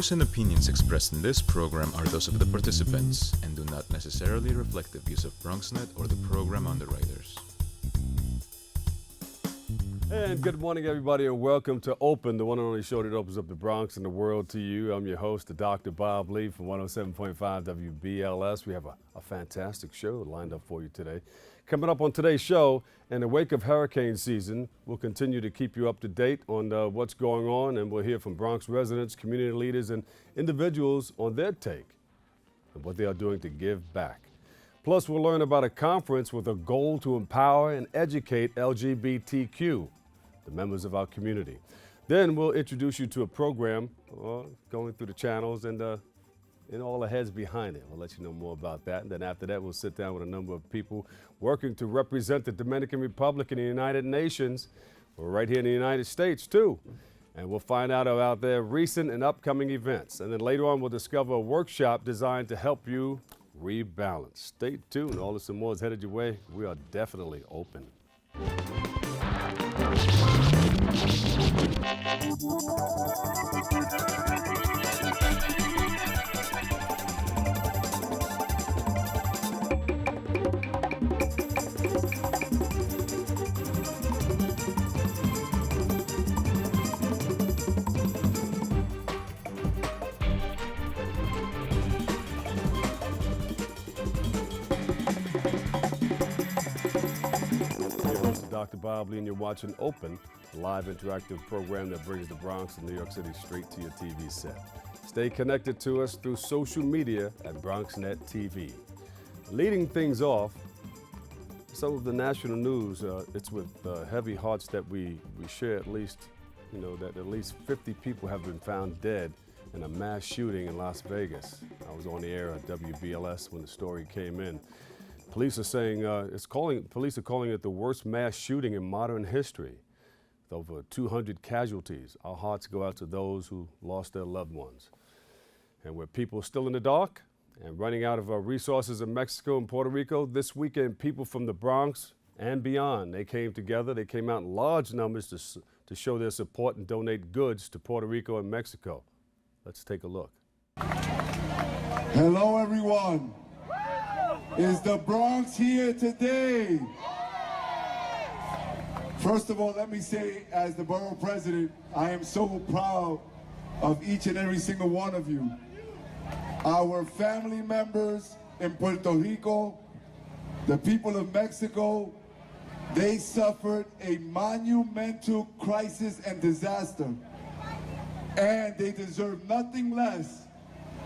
views and opinions expressed in this program are those of the participants and do not necessarily reflect the views of BronxNet or the program underwriters. And good morning, everybody, and welcome to Open, the one and only show that opens up the Bronx and the world to you. I'm your host, the Dr. Bob Lee from 107.5 WBLS. We have a fantastic show lined up for you today. Coming up on today's show, in the wake of hurricane season, we'll continue to keep you up to date on what's going on, and we'll hear from Bronx residents, community leaders, and individuals on their take and what they are doing to give back. Plus, we'll learn about a conference with a goal to empower and educate LGBTQ, the members of our community. Then we'll introduce you to a program going through the channels and all the heads behind it. We'll let you know more about that. And then after that, we'll sit down with a number of people working to represent the Dominican Republic in the United Nations. We're right here in the United States, too. And we'll find out about their recent and upcoming events. And then later on, we'll discover a workshop designed to help you rebalance. Stay tuned. All this and more is headed your way. We are definitely open. Dr. Bob Lee, and you're watching Open, a live interactive program that brings the Bronx and New York City straight to your TV set. Stay connected to us through social media at BronxNet TV. Leading things off, some of the national news, it's with heavy hearts that we share that at least 50 people have been found dead in a mass shooting in Las Vegas. I was on the air at WBLS when the story came in. Police are saying police are calling it the worst mass shooting in modern history, with over 200 casualties. Our hearts go out to those who lost their loved ones. And with people still in the dark and running out of resources in Mexico and Puerto Rico, this weekend people from the Bronx and beyond, they came together. They came out in large numbers to show their support and donate goods to Puerto Rico and Mexico. Let's take a look. Hello, everyone. Is the Bronx here today? First of all, let me say, as the borough president, I am so proud of each and every single one of you. Our family members in Puerto Rico, the people of Mexico, they suffered a monumental crisis and disaster, and they deserve nothing less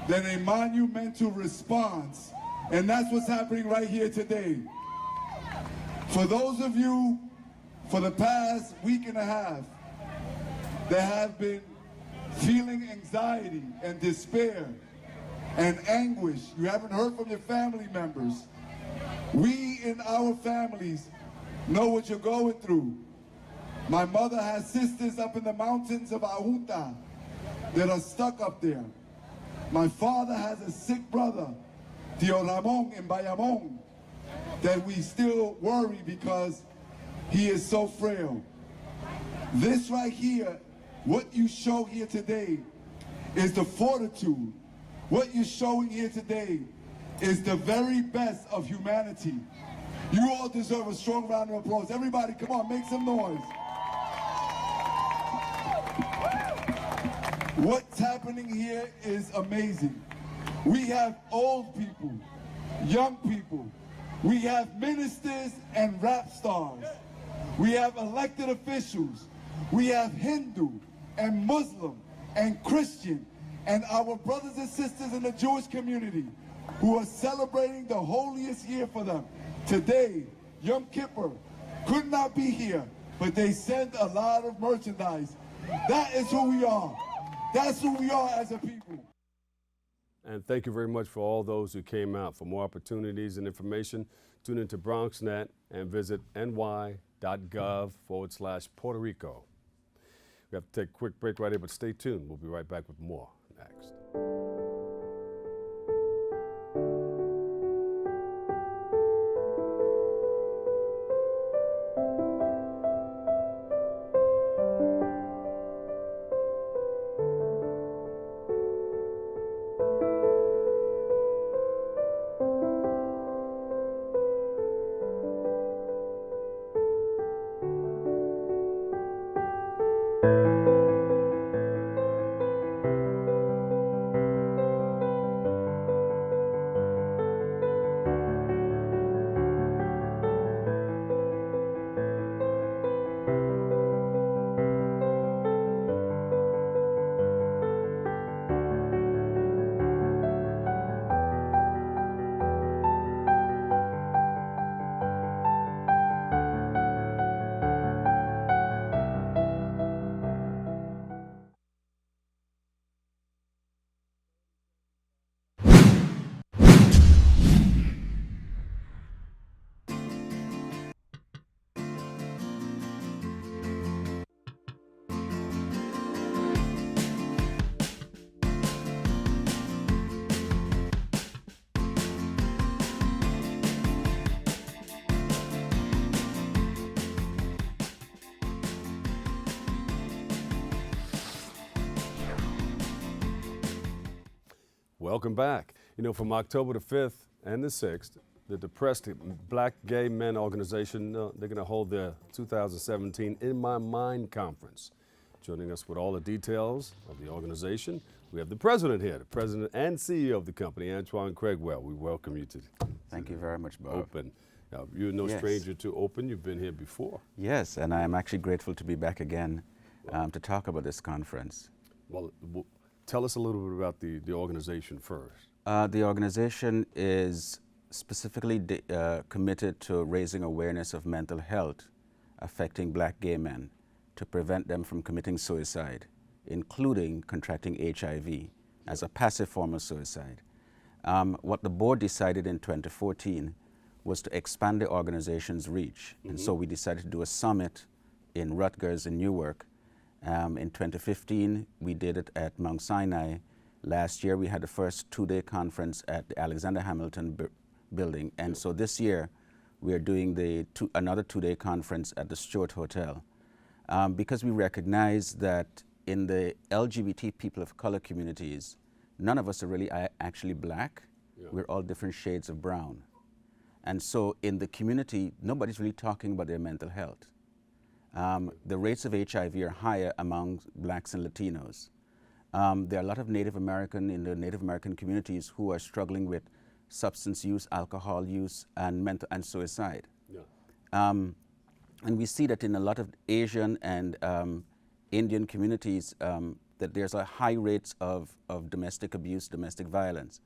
than a monumental response. And that's what's happening right here today. For those of you, for the past week and a half, that have been feeling anxiety and despair and anguish, you haven't heard from your family members. We in our families know what you're going through. My mother has sisters up in the mountains of Ahunta that are stuck up there. My father has a sick brother, Tio Ramon in Bayamon, that we still worry because he is so frail. This right here, what you show here today, is the fortitude. What you're showing here today is the very best of humanity. You all deserve a strong round of applause. Everybody, come on, make some noise. What's happening here is amazing. We have old people, young people. We have ministers and rap stars. We have elected officials. We have Hindu and Muslim and Christian and our brothers and sisters in the Jewish community who are celebrating the holiest year for them. Today, Yom Kippur could not be here, but they sent a lot of merchandise. That is who we are. That's who we are as a people. And thank you very much for all those who came out. For more opportunities and information, tune into BronxNet and visit ny.gov/Puerto Rico. We have to take a quick break right here, but stay tuned. We'll be right back with more next. Welcome back. You know, from October the 5th and the 6th, the Depressed Black Gay Men Organization, they're going to hold their 2017 In My Mind Conference. Joining us with all the details of the organization, we have the president here, the president and CEO of the company, Antoine Craigwell. We welcome you to Thank you very much, Bob. Open. Now, you're no stranger to Open. You've been here before. Yes, and I am actually grateful to be back again to talk about this conference. Well, tell us a little bit about the organization first. The organization is specifically committed to raising awareness of mental health affecting black gay men to prevent them from committing suicide, including contracting HIV as a passive form of suicide. What the board decided in 2014 was to expand the organization's reach. And so we decided to do a summit in Rutgers in Newark. In 2015, we did it at Mount Sinai. Last year, we had the first two-day conference at the Alexander Hamilton building. And so this year, we are doing another two-day conference at the Stewart Hotel. Because we recognize that in the LGBT people of color communities, none of us are really actually black. Yeah. We're all different shades of brown. And so in the community, nobody's really talking about their mental health. The rates of HIV are higher among blacks and Latinos. There are a lot of Native American communities who are struggling with substance use, alcohol use, and suicide. Yeah. And we see that in a lot of Asian and Indian communities that there's a high rates of domestic abuse, domestic violence.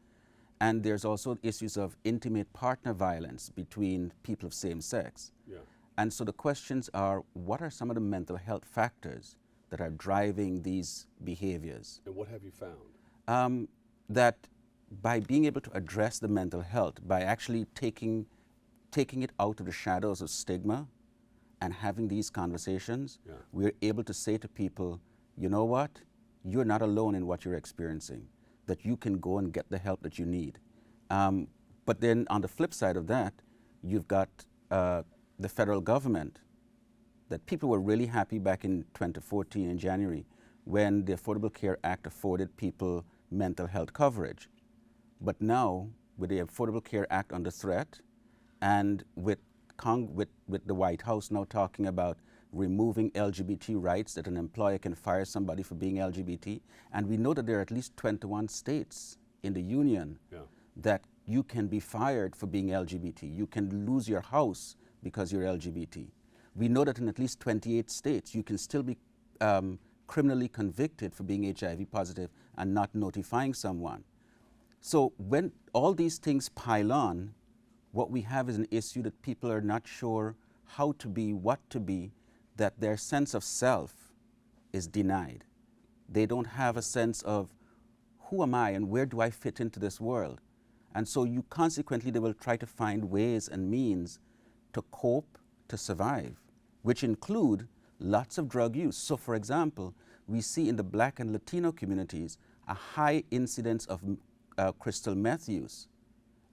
And there's also issues of intimate partner violence between people of same sex. Yeah. And so the questions are, what are some of the mental health factors that are driving these behaviors? And what have you found? That by being able to address the mental health, by actually taking it out of the shadows of stigma and having these conversations, yeah, we're able to say to people, you know what? You're not alone in what you're experiencing, that you can go and get the help that you need. But then on the flip side of that, you've got the federal government, that people were really happy back in 2014 in January when the Affordable Care Act afforded people mental health coverage. But now, with the Affordable Care Act under threat, and with the White House now talking about removing LGBT rights, that an employer can fire somebody for being LGBT, and we know that there are at least 21 states in the union, yeah, that you can be fired for being LGBT. You can lose your house because you're LGBT. We know that in at least 28 states, you can still be criminally convicted for being HIV positive and not notifying someone. So when all these things pile on, what we have is an issue that people are not sure how to be, what to be, that their sense of self is denied. They don't have a sense of who am I and where do I fit into this world? And so consequently, they will try to find ways and means to cope, to survive, which include lots of drug use. So for example, we see in the black and Latino communities a high incidence of crystal meth use.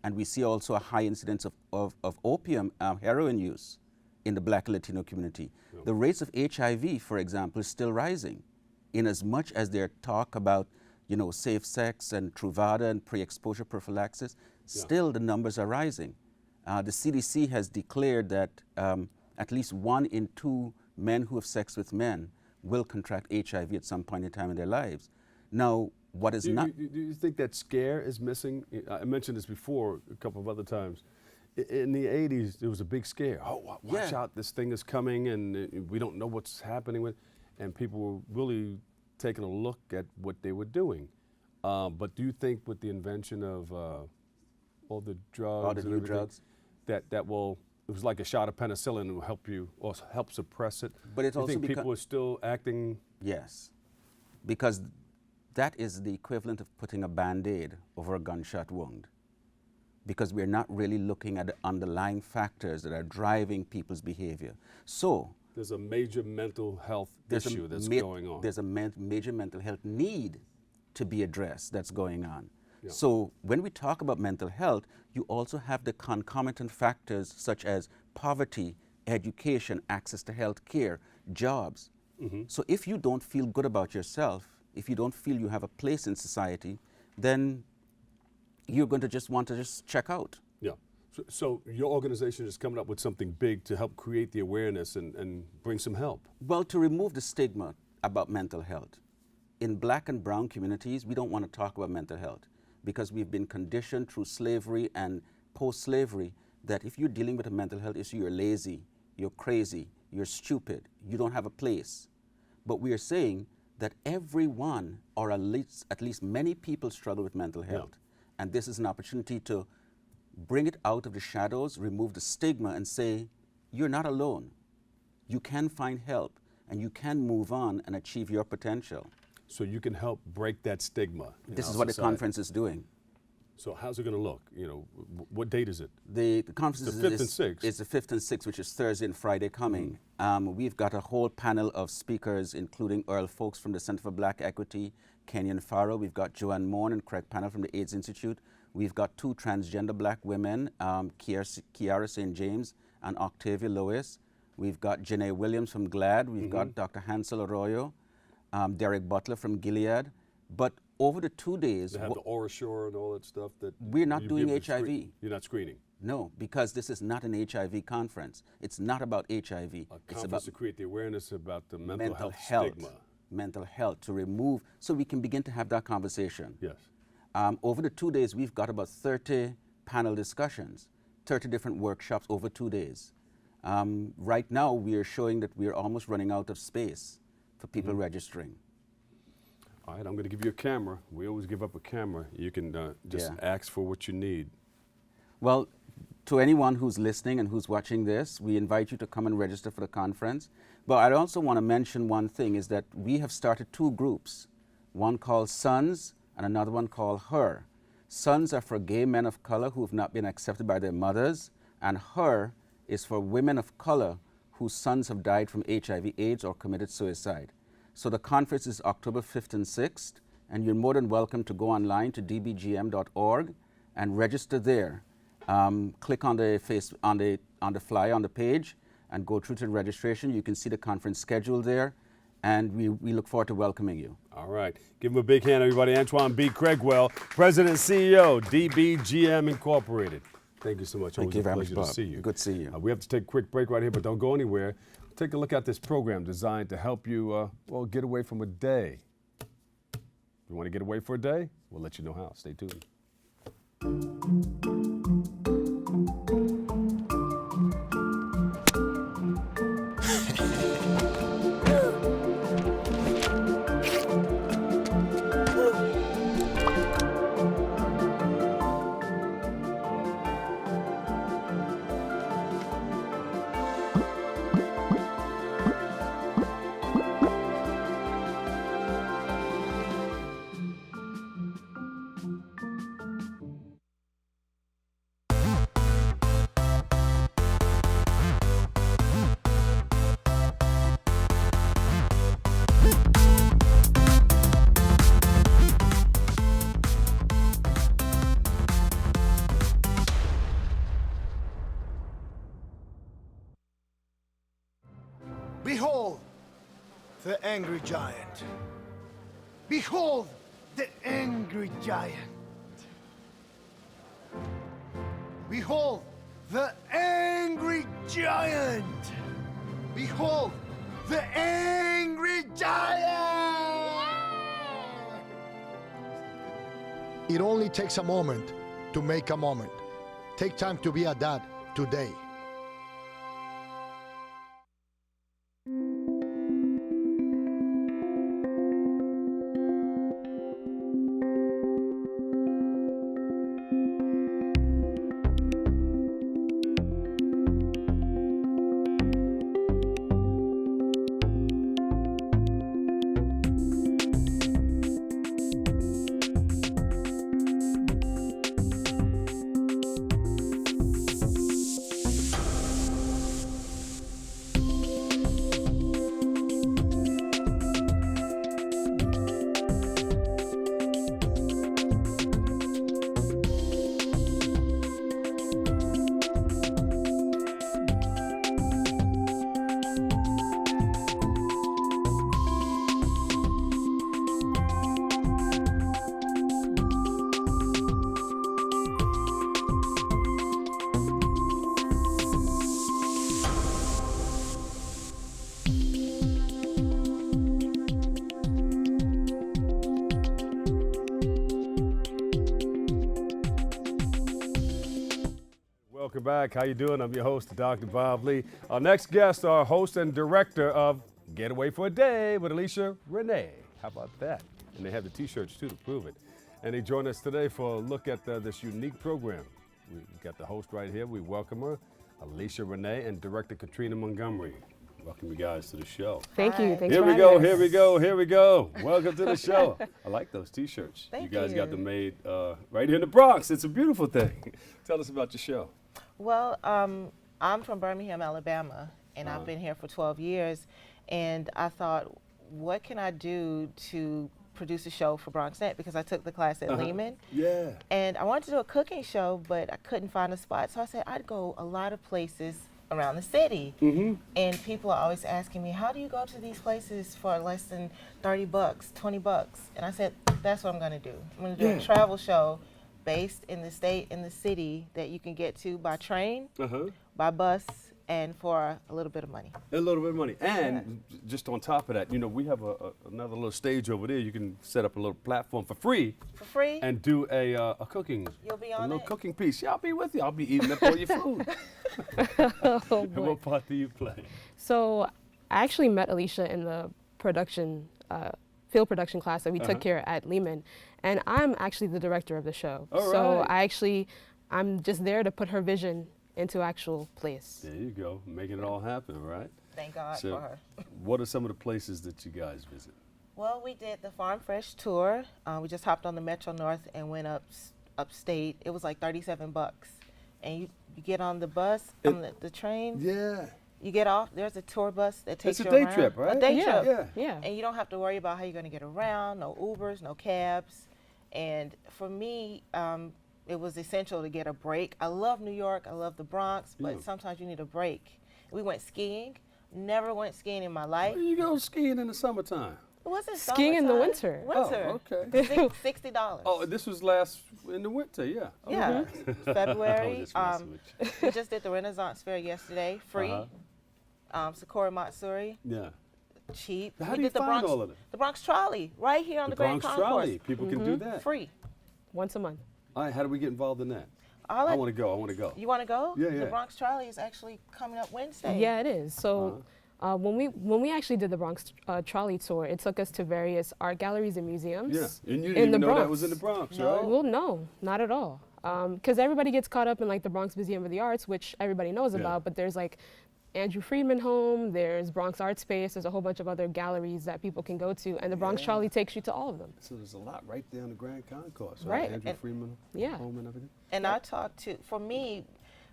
And we see also a high incidence of opium, heroin use in the black and Latino community. Yeah. The rates of HIV, for example, is still rising, in as much as there talk about, you know, safe sex and Truvada and pre-exposure prophylaxis, yeah, still the numbers are rising. The CDC has declared that at least 1 in 2 men who have sex with men will contract HIV at some point in time in their lives. Now, what is not... Do you think that scare is missing? I mentioned this before a couple of other times. In the 80s, there was a big scare. Oh, watch out, this thing is coming and we don't know what's happening with, and people were really taking a look at what they were doing. But do you think with the invention of all the drugs, all the new drugs, that will, it was like a shot of penicillin and will help you or help suppress it? But it's also think people are still acting? Yes, because that is the equivalent of putting a Band-Aid over a gunshot wound, because we're not really looking at the underlying factors that are driving people's behavior. So there's a major mental health issue that's going on. There's a major mental health need to be addressed that's going on. Yeah. So when we talk about mental health, you also have the concomitant factors such as poverty, education, access to health care, jobs. Mm-hmm. So if you don't feel good about yourself, if you don't feel you have a place in society, then you're going to just want to just check out. Yeah. So your organization is coming up with something big to help create the awareness and bring some help. Well, to remove the stigma about mental health. In black and brown communities, we don't want to talk about mental health because we've been conditioned through slavery and post-slavery that if you're dealing with a mental health issue, you're lazy, you're crazy, you're stupid, you don't have a place. But we are saying that everyone, or at least many people, struggle with mental health. Yeah. And this is an opportunity to bring it out of the shadows, remove the stigma, and say, you're not alone. You can find help, and you can move on and achieve your potential. So you can help break that stigma. This is what the conference is doing. So how's it going to look? You know, what date is it? The conference is the 5th and 6th. It's the 5th and 6th, which is Thursday and Friday coming. We've got a whole panel of speakers, including Earl Folks from the Center for Black Equity, Kenyon Farrow. We've got Joanne Morn and Craig Panel from the AIDS Institute. We've got 2 transgender black women, Kiara St. James and Octavia Lewis. We've got Janae Williams from GLAD. We've got Dr. Hansel Arroyo, Derek Butler from Gilead. But over the 2 days... They have the OraSure and all that stuff that... We're not doing HIV. You're not screening? No, because this is not an HIV conference. It's not about HIV. It's about to create the awareness about the mental health stigma. Mental health, to remove, so we can begin to have that conversation. Yes. Over the 2 days, we've got about 30 panel discussions, 30 different workshops over 2 days. Right now, we are showing that we are almost running out of space for people registering. All right, I'm going to give you a camera. We always give up a camera. You can just ask for what you need. Well, to anyone who's listening and who's watching this, we invite you to come and register for the conference. But I also want to mention one thing, is that we have started 2 groups, one called Sons and another one called Her. Sons are for gay men of color who have not been accepted by their mothers, and Her is for women of color whose sons have died from HIV, AIDS, or committed suicide. So the conference is October 5th and 6th, and you're more than welcome to go online to dbgm.org and register there. Click on the flyer on the page and go through to the registration. You can see the conference schedule there, and we look forward to welcoming you. All right. Give him a big hand, everybody. Antoine B. Craigwell, President and CEO, DBGM Incorporated. Thank you so much. Thank you very much, Always a pleasure to see you. Good to see you. We have to take a quick break right here, but don't go anywhere. Take a look at this program designed to help you, well, get away from a day. If you want to get away for a day, we'll let you know how. Stay tuned. Behold the angry giant. Behold the angry giant. Behold the angry giant. Behold the angry giant. It only takes a moment to make a moment. Take time to be a dad today. Welcome back. How you doing? I'm your host, Dr. Bob Lee. Our next guest, our host and director of Getaway for a Day with Alicia Renee. How about that? And they have the T-shirts too to prove it. And they join us today for a look at this unique program. We got the host right here. We welcome her, Alicia Renee, and director Katrina Montgomery. Welcome you guys to the show. Thank you. Thanks Here for we having go, us. here we go, here we go. Welcome to the show. I like those T-shirts. Thank you guys got you. them made right here in the Bronx. It's a beautiful thing. Tell us about your show. Well, I'm from Birmingham, Alabama, and I've been here for 12 years. And I thought, what can I do to produce a show for BronxNet? Because I took the class at Lehman. Yeah. And I wanted to do a cooking show, but I couldn't find a spot. So I said, I'd go a lot of places around the city. And people are always asking me, how do you go to these places for less than 30 bucks, 20 bucks? And I said, that's what I'm going to do. I'm going to do a travel show based in the state, in the city that you can get to by train, by bus, and for a little bit of money. A little bit of money. And just on top of that, you know, we have another little stage over there. You can set up a little platform for free. For free? And do a cooking. You'll be a on little it? cooking piece. Yeah, I'll be with you. I'll be eating up all your food. Oh, And boy. what part do you play? So I actually met Alicia in the production, field production class that we took here at Lehman, and I'm actually the director of the show. All so right. I'm just there to put her vision into actual place. There you go. Making it all happen, right? Thank God So, for her. what are some of the places that you guys visit? Well, we did the Farm Fresh tour. We just hopped on the Metro North and went upstate. It was like 37 bucks. And you get on the bus, on the train. Yeah. You get off, there's a tour bus that takes It's a you day around. trip, right? A day Yeah. trip. Yeah. And you don't have to worry about how you're going to get around, no Ubers, no cabs. And for me, it was essential to get a break. I love New York, I love the Bronx, but sometimes you need a break. We went skiing, never went skiing in my life. Where you go skiing in the summertime? It wasn't Skiing in the summertime. winter. Oh, okay. $60. Oh, this was last in the winter, yeah. Oh, Yeah, February. just messing with We just did the Renaissance Fair yesterday, free. Sakura Matsuri, Yeah. cheap. How We do you did the find Bronx, all of it? the Bronx Trolley, right here on the, Grand Bronx Concourse. Trolley. People can do that. Free. Once a month. All right, how do we get involved in that? All I it- want to go. I want to go. You want to go? Yeah, yeah. The Bronx Trolley is actually coming up Wednesday. Yeah, it is. So when we actually did the Bronx trolley tour, it took us to various art galleries and museums. Yeah, and you in didn't even the know Bronx. that was in the Bronx, No. right? Well, no, not at all. Because everybody gets caught up in like the Bronx Museum of the Arts, which everybody knows Yeah. about, but there's like Andrew Friedman Home, there's Bronx Art Space, there's a whole bunch of other galleries that people can go to, and the Bronx Trolley takes you to all of them. So there's a lot right there on the Grand Concourse, Right. Andrew And- Freeman Yeah. home and everything. And I talked to, for me,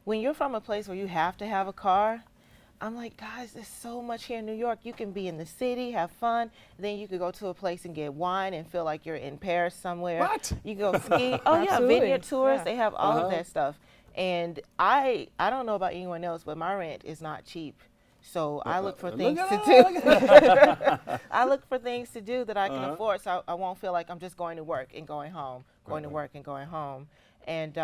when you're from a place where you have to have a car, I'm like, guys, there's so much here in New York. You can be in the city, have fun. Then you could go to a place and get wine and feel like you're in Paris somewhere. What? You go ski. Oh, yeah, Absolutely. vineyard tours. Yeah. They have all of that stuff. And I don't know about anyone else, but my rent is not cheap. So I look for things to do. I look for things to do that I can afford, so I won't feel like I'm just going to work and going home, going to work and going home. And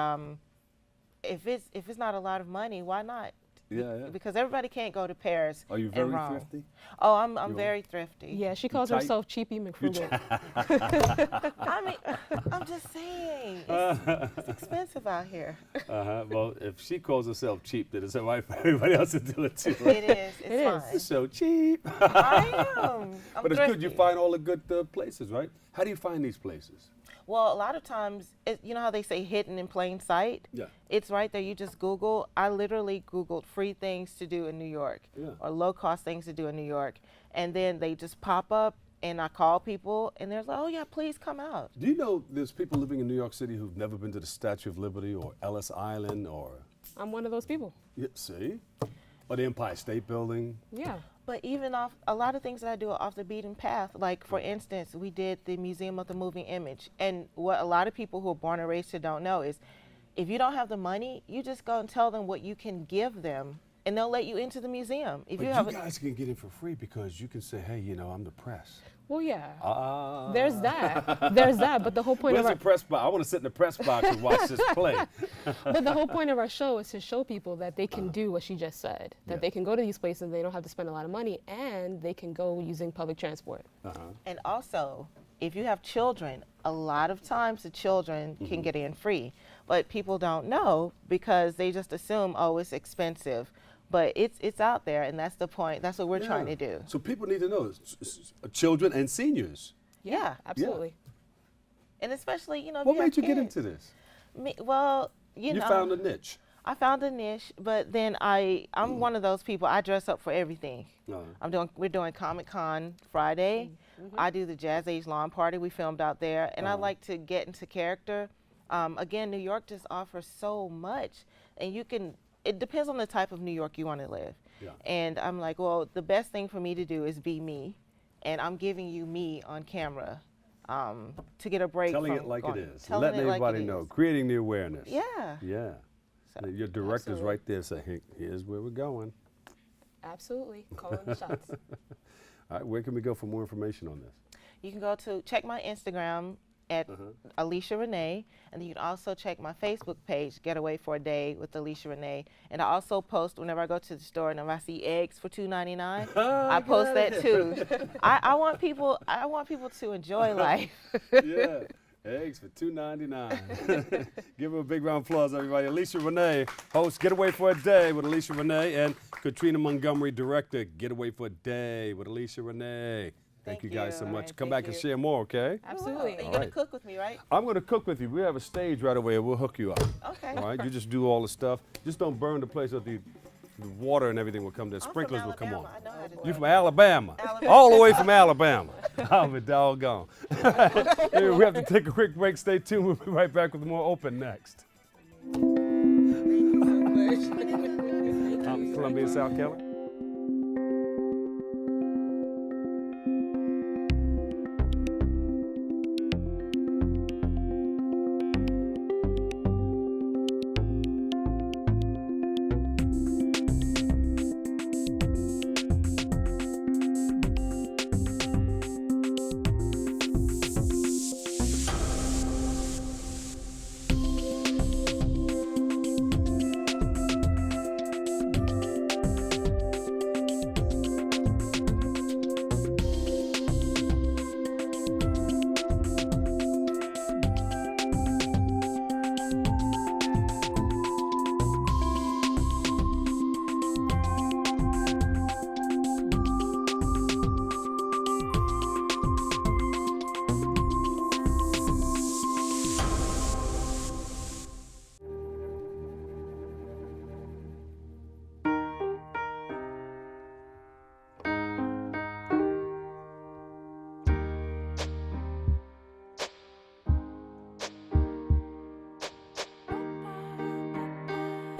if it's not a lot of money, why not? Yeah, yeah. Because everybody can't go to Paris. Are you and very Rome. thrifty? Oh, I'm very thrifty. Yeah, she calls tight? herself Cheapy McFrugal. I mean, I'm just saying, it's expensive out here. Well, if she calls herself cheap, then it's all right for everybody else to do it too. It is. It's It is. fine. It's so cheap. I am. I'm But it's good. You thrifty. find all the good places, right? How do you find these places? Well, a lot of times, you know how they say hidden in plain sight? Yeah. It's right there. You just Google. I literally Googled free things to do in New York Yeah. or low cost things to do in New York. And then they just pop up and I call people and they're like, oh, yeah, please come out. Do you know there's people living in New York City who've never been to the Statue of Liberty or Ellis Island or, I'm one of those people. yeah, see? Or the Empire State Building? Yeah. But even off a lot of things that I do are off the beaten path. Like, for instance, we did the Museum of the Moving Image. And what a lot of people who are born and raised here don't know is if you don't have the money, you just go and tell them what you can give them. And they'll let you into the museum. If But you have you guys can get in for free because you can say, hey, you know, I'm the press. Well, yeah. Ah. There's that. There's that. But the whole point Where's of the press box? I want to sit in the press box and watch this play. but the whole point of our show is to show people that they can do what she just said. That Yeah. they can go to these places, they don't have to spend a lot of money, and they can go using public transport. And also, if you have children, a lot of times the children can get in free, but people don't know because they just assume, oh, it's expensive. But it's out there, and that's the point. That's what we're trying to do. So people need to know, children and seniors. Yeah, Absolutely. and especially, you know, if What you have made you get kids. into this? Well, you know, found a niche. I found a niche, but then I'm one of those people. I dress up for everything. We're doing Comic-Con Friday. I do the Jazz Age Lawn Party. We filmed out there, and I like to get into character. Again, New York just offers so much, and it depends on the type of New York you want to live. Yeah. And I'm like, well, the best thing for me to do is be me, and I'm giving you me on camera to get a break Telling from it like it going- is. telling Letting it like everybody it know. is. Creating the awareness. Yeah. Yeah. So, Your director's absolutely. right there saying, hey, here's where we're going. Absolutely. Calling the shots. All right, where can we go for more information on this? You can go to check my Instagram at Alicia Renee, and you can also check my Facebook page, Getaway for a Day with Alicia Renee. And I also post whenever I go to the store and if I see eggs for $2.99, I post that too. I want people to enjoy life. Yeah, eggs for $2.99. Give her a big round of applause, everybody. Alicia Renee, host Getaway for a Day with Alicia Renee, and Katrina Montgomery, director, Getaway for a Day with Alicia Renee. Thank you guys so you. much. Right, Come thank back and you. share more, okay? Absolutely. You're All gonna right. cook with me, right? I'm going to cook with you. We have a stage right away, and we'll hook you up. Okay. All right, you just do all the stuff. Just don't burn the place with the water and everything will come. The I'm from sprinklers will come on. Alabama. I know how to do You it. from Alabama? Alabama. All the way from Alabama. I'll be doggone. Anyway, we have to take a quick break. Stay tuned. We'll be right back with more Open next. Columbia, South Carolina.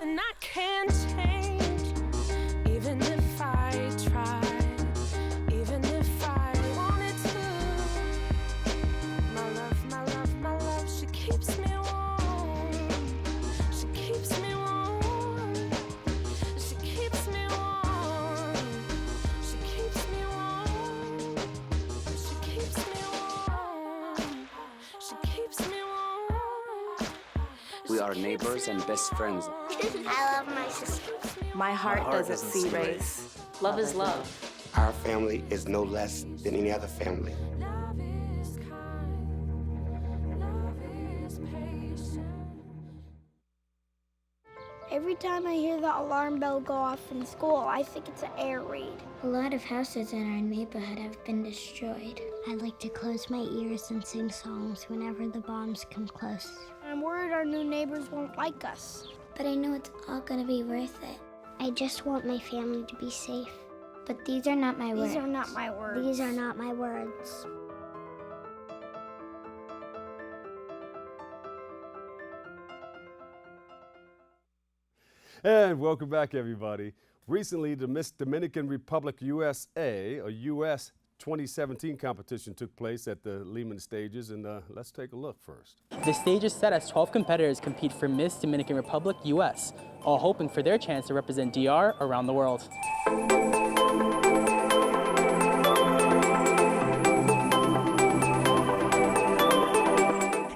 And I can't change, even if I tried, even if I wanted to. My love, she keeps me warm. She keeps me warm. She keeps me warm. She keeps me warm. She keeps me warm. She keeps me warm. We are neighbors and best friends. I love my sister. My heart doesn't see race. Love is love. Our family is no less than any other family. Love is kind. Love is patient. Every time I hear the alarm bell go off in school, I think it's an air raid. A lot of houses in our neighborhood have been destroyed. I like to close my ears and sing songs whenever the bombs come close. I'm worried our new neighbors won't like us. But I know it's all gonna be worth it. I just want my family to be safe. But these are not my words. These are not my words. These are not my words. And welcome back, everybody. Recently, the Miss Dominican Republic USA, or US 2017 competition took place at the Lehman Stages, and let's take a look first. The stage is set as 12 competitors compete for Miss Dominican Republic US, all hoping for their chance to represent DR around the world.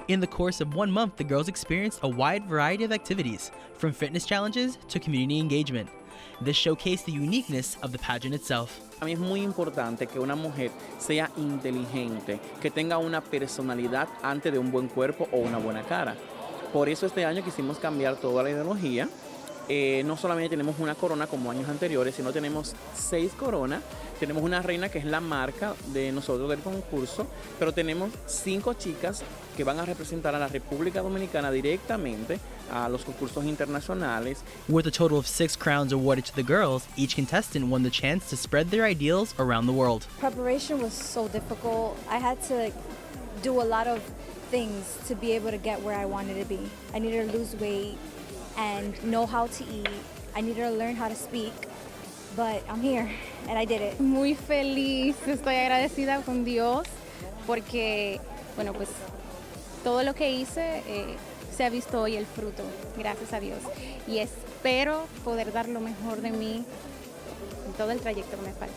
In the course of 1 month, the girls experienced a wide variety of activities, from fitness challenges to community engagement. This showcased the uniqueness of the pageant itself. A mí es muy importante que una mujer sea inteligente, que tenga una personalidad antes de un buen cuerpo o una buena cara. Por eso este año quisimos cambiar toda la ideología. No solamente tenemos una corona como años anteriores, sino tenemos 6 coronas. Tenemos una reina que es la marca de nosotros del concurso, pero tenemos 5 chicas que van a representar a la República Dominicana directamente a los concursos internacionales. With a total of 6 crowns awarded to the girls, each contestant won the chance to spread their ideals around the world. Preparation was so difficult. I had to do a lot of things to be able to get where I wanted to be. I needed to lose weight and know how to eat. I needed to learn how to speak, but I'm here and I did it. Muy feliz, estoy agradecida con Dios porque, bueno, pues todo lo que hice se ha visto hoy el fruto, gracias a Dios. Y espero poder dar lo mejor de mí en todo el trayecto que me falta.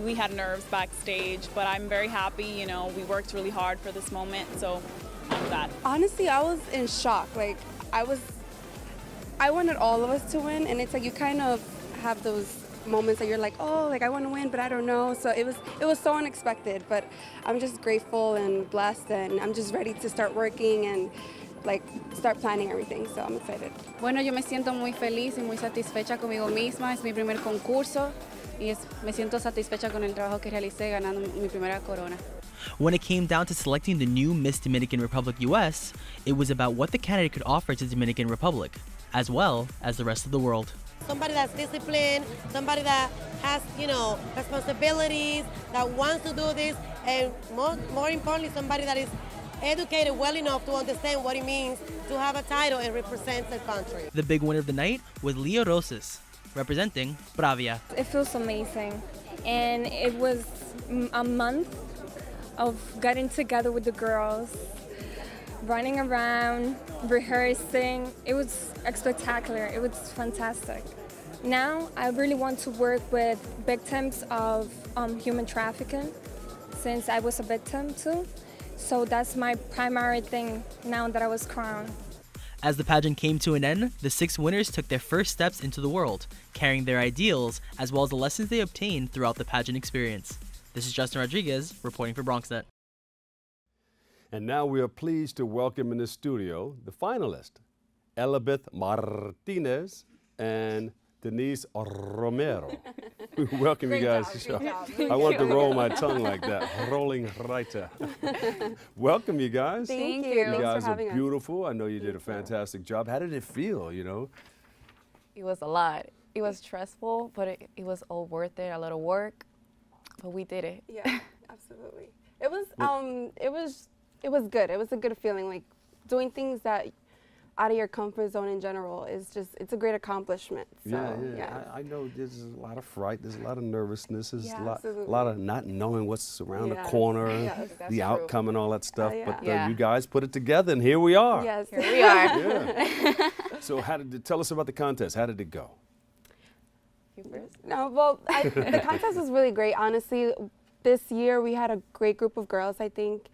We had nerves backstage, but I'm very happy. You know, we worked really hard for this moment, so I'm glad. Honestly, I was in shock. Like, I wanted all of us to win, and it's like you kind of have those moments that you're like, oh, like I want to win, but I don't know. So it was so unexpected, but I'm just grateful and blessed, and I'm just ready to start working and like start planning everything. So I'm excited. Bueno, yo me siento muy feliz y muy satisfecha conmigo misma. Es mi primer concurso y me siento satisfecha con el trabajo que realicé ganando mi primera corona. When it came down to selecting the new Miss Dominican Republic US, it was about what the candidate could offer to Dominican Republic, as well as the rest of the world. Somebody that's disciplined, somebody that has, responsibilities, that wants to do this, and more importantly, somebody that is educated well enough to understand what it means to have a title and represent the country. The big winner of the night was Leo Rosas, representing Bravia. It feels amazing, and it was a month of getting together with the girls, running around, rehearsing. It was spectacular. It was fantastic. Now I really want to work with victims of human trafficking, since I was a victim too. So that's my primary thing now that I was crowned. As the pageant came to an end, the 6 winners took their first steps into the world, carrying their ideals as well as the lessons they obtained throughout the pageant experience. This is Justin Rodriguez reporting for BronxNet. And now we are pleased to welcome in the studio the finalists, Elizabeth Martinez and Denise Romero. Welcome you guys to the show. I want to roll my tongue like that, rolling right. Welcome you guys. Thank you. You guys are beautiful. I know you did a fantastic job. How did it feel, It was a lot. It was stressful, but it was all worth it, a lot of work, but we did it. Yeah, absolutely. It was good. It was a good feeling, like doing things that out of your comfort zone in general it's a great accomplishment. So, yeah. I know there's a lot of fright, there's a lot of nervousness, there's a absolutely. lot of not knowing what's around the corner, the outcome and all that stuff. But you guys put it together and here we are. Yes, here we are. Yeah. So tell us about the contest. How did it go? You first? No, well, the contest was really great. Honestly, this year we had a great group of girls, I think.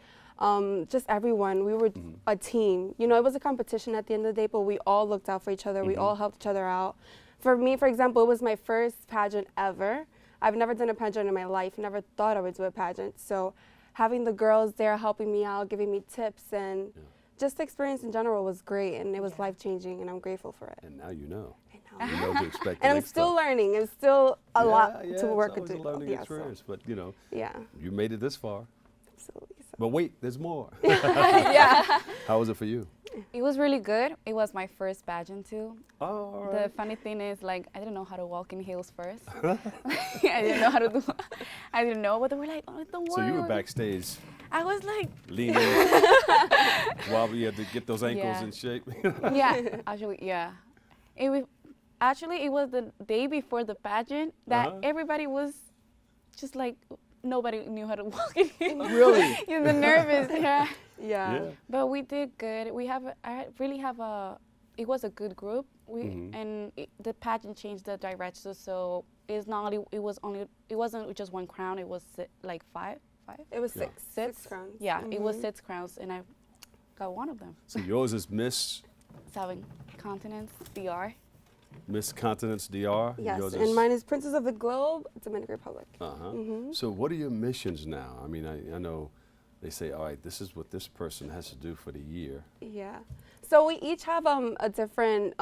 Just everyone, we were a team. It was a competition at the end of the day, but we all looked out for each other. We all helped each other out. For me, for example, it was my first pageant ever. I've never done a pageant in my life, never thought I would do a pageant. So having the girls there helping me out, giving me tips, and just the experience in general was great, and it was life-changing, and I'm grateful for it. And now you know. You know to expect and I'm still learning. It's still a lot to work with. It's always a learning experience, but you made it this far. Absolutely. But wait, there's more. Yeah. How was it for you? It was really good. It was my first pageant too. Oh, all right. The funny thing is, I didn't know how to walk in heels first. I didn't know how to do. I didn't know, but they were like, "Oh, don't worry." So you were backstage. I was like leaning, wobbly. You had to get those ankles in shape. Yeah, actually, yeah. It was the day before the pageant that everybody was just like. Nobody knew how to walk in heels. Really? You're nervous, yeah. Yeah. But we did good. It was a good group. The pageant changed the direction, so it wasn't just one crown. It was like five. It was six crowns. Yeah, it was 6 crowns, and I got one of them. So yours is Miss 7 Continents, DR. Miss Continents DR. Yes, Yours and is- mine is Princess of the Globe, Dominican Republic. Uh-huh. So what are your missions now? I mean, I know they say, all right, this is what this person has to do for the year. Yeah. So we each have a different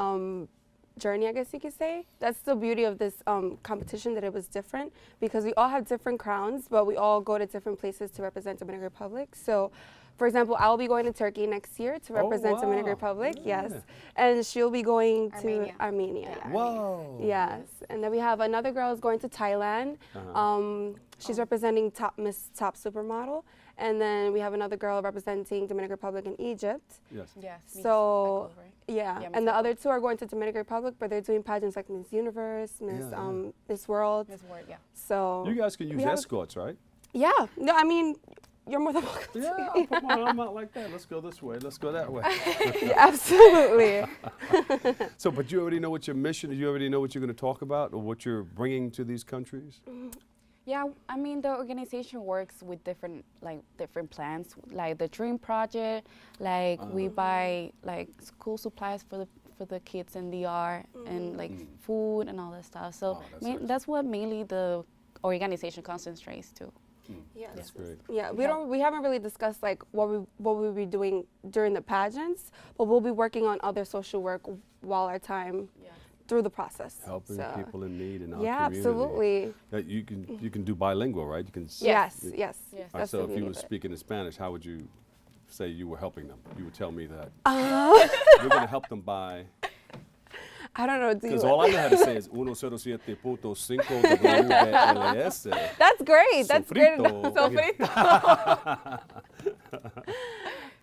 journey, I guess you could say. That's the beauty of this competition, that it was different, because we all have different crowns, but we all go to different places to represent Dominican Republic. So, for example, I'll be going to Turkey next year to represent Dominican Republic, yes. And she'll be going to Armenia. Yeah. Whoa. Yes. And then we have another girl who's going to Thailand. She's representing Miss Top Supermodel. And then we have another girl representing Dominican Republic and Egypt. Yes. Yes. So, Miss Echo, right? yeah. Yeah, And Miss the Echo. other two are going to Dominican Republic, but they're doing pageants like Miss Universe, Miss World. Miss World, yeah. So You guys can we use have- escorts, right? Yeah. No, I mean, you're more than welcome. Yeah, come on, I'm not like that. Let's go this way. Let's go that way. Yeah, absolutely. So, but you already know what your mission is. You already know what you're going to talk about or what you're bringing to these countries. Yeah, I mean the organization works with different plans, like the Dream Project. Like we buy like school supplies for the kids in DR and like food and all that stuff. So that's what mainly the organization concentrates to. Yes. That's great. Yeah, we haven't really discussed like what we'll be doing during the pageants, but we'll be working on other social work while our time through the process. Helping So- people in need in our Yeah, community. absolutely. That you can do bilingual, right? You can. Yes, you- yes. All right, That's so the if you beauty were of it. speaking in Spanish, how would you say you were helping them? You would tell me that. You're going to help them by. I don't know. Because all I know how to say is 107.5 WLS. That's great. That's great. Sofrito. Sofrito.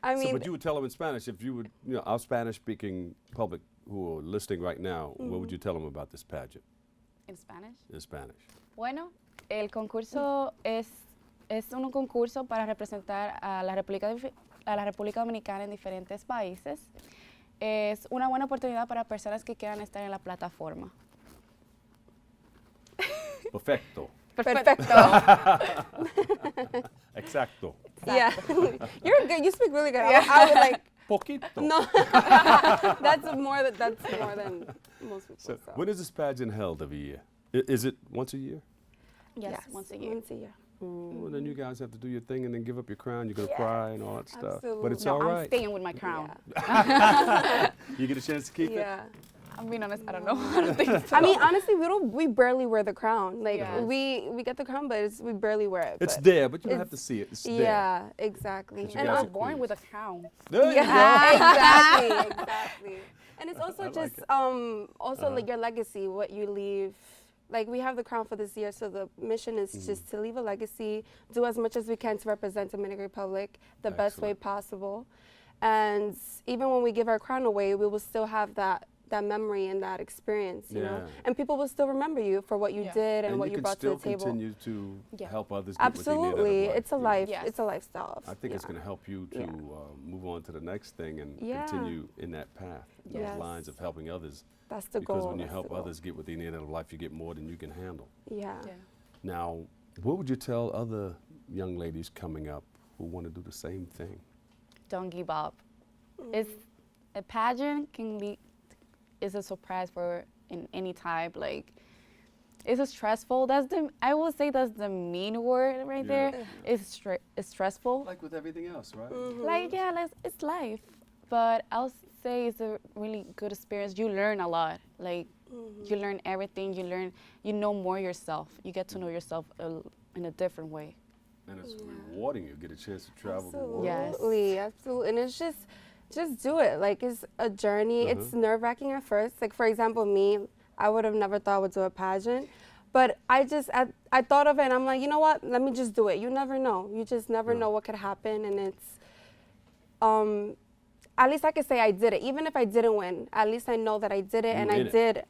I mean, but you would tell them in Spanish if you would, our Spanish-speaking public who are listening right now, what would you tell them about this pageant In Spanish. in Spanish? Bueno, el concurso es un concurso para representar a la República Dominicana en diferentes países. Es una buena oportunidad para personas que quieran estar en la plataforma. Perfecto. Perfecto. Exacto. Yeah, you're good. You speak really good. I would like. Poquito. No, that's more than most people. So, So. when is this pageant held every year? Is it once a year? Yes, once a year. Once a year. Well, then you guys have to do your thing and then give up your crown. You're going to cry and all that stuff. But it's No, all I'm right. staying with my crown. You get a chance to keep it? Yeah. I'm being honest, I don't know. I don't think so. I mean, honestly, we barely wear the crown. Like Yes. we get the crown, but we barely wear it. It's but there, but you don't have to it's- see it. It's there. Yeah, exactly. Because you And guys I was are born queens. with a crown. There you Yeah, go. exactly. And it's also I like just it. also like your legacy, what you leave. Like we have the crown for this year, so the mission is just to leave a legacy, do as much as we can to represent Dominican Republic the best way possible. And even when we give our crown away, we will still have that memory and that experience, you know. And people will still remember you for what you did and what you brought to the table. And you can still continue to help others get Absolutely, what they need out of life, it's a you know. life. It's a lifestyle. I think it's going to help you to move on to the next thing and Yeah. continue in that path, those Yes. lines of helping others. That's the because goal. when you That's help the goal. others get what they need out of life, you get more than you can handle. Yeah. Now, what would you tell other young ladies coming up who want to do the same thing? Don't give up. It's a pageant is a surprise for in any type. Like it's stressful. I will say that's the mean word right there. It's stressful. Like with everything else, right? Like it's life. But I'll say it's a really good experience. You learn a lot. Like you learn everything. You know more yourself. You get to know yourself in a different way. And it's rewarding. You get a chance to travel the world. Absolutely, absolutely. And it's just do it. Like it's a journey. It's nerve-wracking at first. Like for example, me, I would have never thought I would do a pageant. But I thought of it and I'm like, you know what? Let me just do it. You never know. You just never know what could happen. And it's, at least I could say I did it. Even if I didn't win, at least I know that I did it. And I did.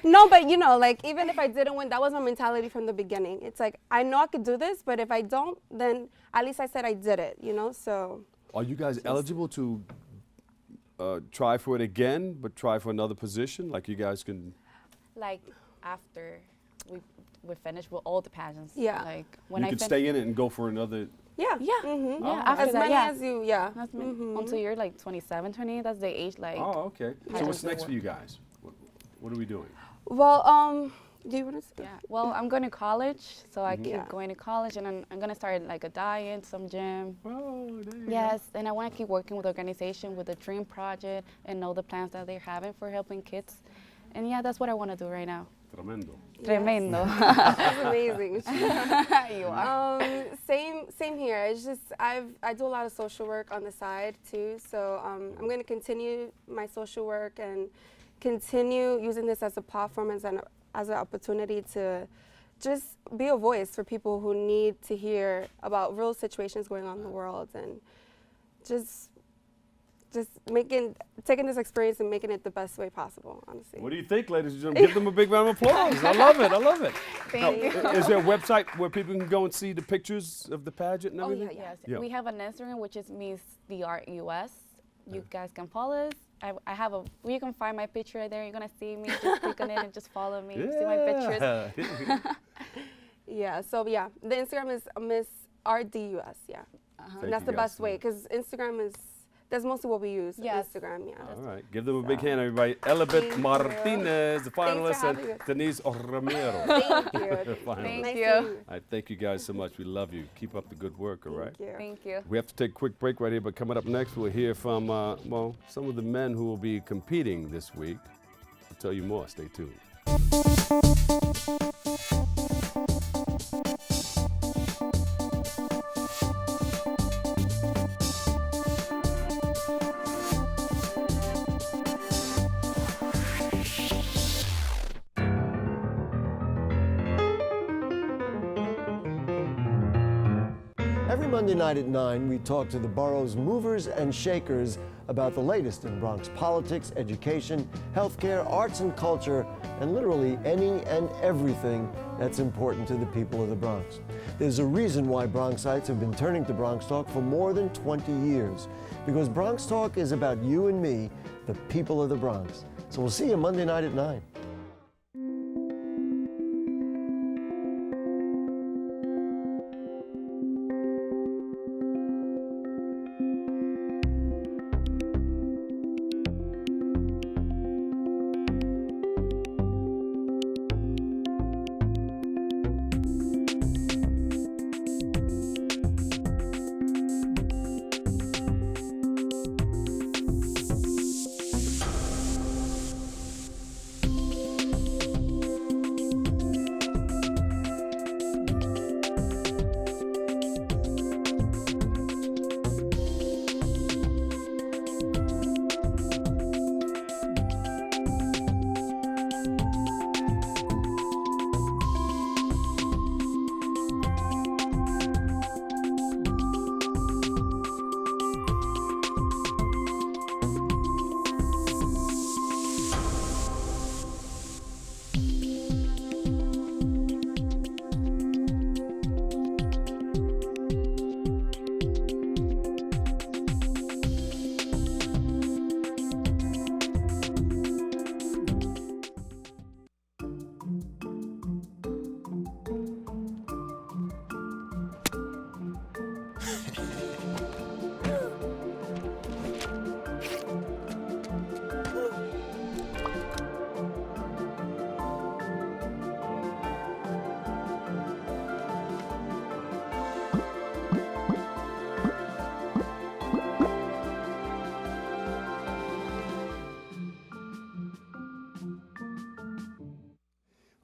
No, but you know, like even if I didn't win, that was my mentality from the beginning. It's like, I know I could do this, but if I don't, then at least I said I did it, you know, so. Are you guys eligible to try for it again, but try for another position? Like you guys can. Like after we finish with all the pageants. Yeah. Like when you I can stay in it and go for another. Yeah. Yeah. Mm-hmm. Yeah. After as that, many yeah. as you, yeah. Until you're like 27, 28. That's the age like. Oh, okay. So what's next for you guys? What are we doing? Well, do you want to say? Yeah. Well, I'm going to college, so I keep Yeah. going to college, and I'm going to start like a diet, some gym. Oh, there you Yes, and I want to keep working with the organization, with the Dream Project, and all the plans that they're having for helping kids. And yeah, that's what I want to do right now. Tremendo. Tremendo. That's amazing. You are. Same here. It's just I do a lot of social work on the side too. So I'm going to continue my social work and continue using this as a platform as an opportunity to just be a voice for people who need to hear about real situations going on in the world, and just taking this experience and making it the best way possible, honestly. What do you think, ladies and gentlemen? Give them a big round of applause. I love it. I love it. Thank you. Is there a website where people can go and see the pictures of the pageant and Oh, everything? yes. Yeah. We have an Instagram, which is Miss the Art US. You guys can follow us. I have a, you can find my picture right there. You're going to see me. Just click on it and just follow me. See my pictures. Yeah, so yeah, the Instagram is Miss RDUS, yeah. And that's the best way, because Instagram is, that's mostly what we use, Instagram, yeah. All right, give them a big hand, everybody. Elibeth Martinez, the finalist, for and having us. Denise Romero. Thank you. the finalist. Thank you. All right, thank you guys so much. We love you. Keep up the good work, all right? Thank you. We have to take a quick break right here, but coming up next, we'll hear from, well, some of the men who will be competing this week. I'll tell you more. Stay tuned. Every Monday night at 9, we talk to the borough's movers and shakers about the latest in Bronx politics, education, healthcare, arts and culture, and literally any and everything that's important to the people of the Bronx. There's a reason why Bronxites have been turning to Bronx Talk for more than 20 years, because Bronx Talk is about you and me, the people of the Bronx. So we'll see you Monday night at 9.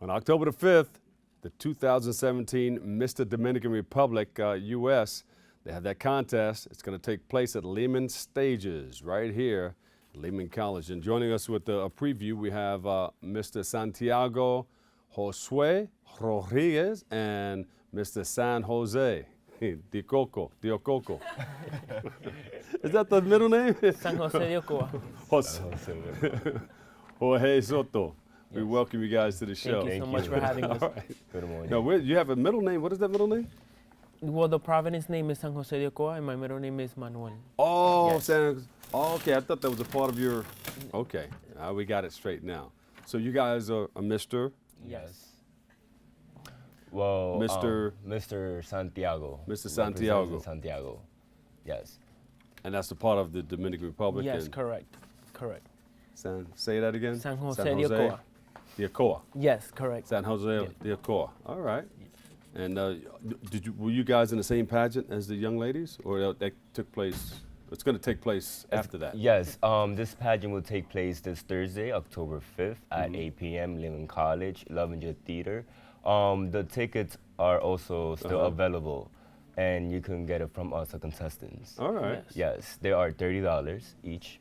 On October the 5th, the 2017 Mr. Dominican Republic U.S., they have that contest. It's going to take place at Lehman Stages right here at Lehman College. And joining us with a preview, we have Mr. Santiago Josue Rodriguez and Mr. San Jose Diococo. Is that the middle name? San Jose Diocoa. Jorge Soto. We welcome you guys to the show. Thank you so much for having us. All right. Good morning. Now, you have a middle name. What is that middle name? Well, the province name is San Jose Diocoa, and my middle name is Manuel. Oh, Yes. okay. I thought that was a part of your. Okay, we got it straight now. So you guys are a Mr. Yes. Well, Mr. Mr. Santiago. Mr. Santiago. Represents Santiago. Yes. And that's the part of the Dominican Republic. Yes, and correct. Correct. Say that again. San Jose Diocoa. the Acoa. Yes, correct. San Jose, the Acoa. All right. And were you guys in the same pageant as the young ladies, or that took place? It's going to take place after that. Yes, this pageant will take place this Thursday, October 5th at 8 p.m. Lehman College, Lovinger Theater. The tickets are also still available, and you can get it from us, the contestants. All right. Yes, they are $30 each.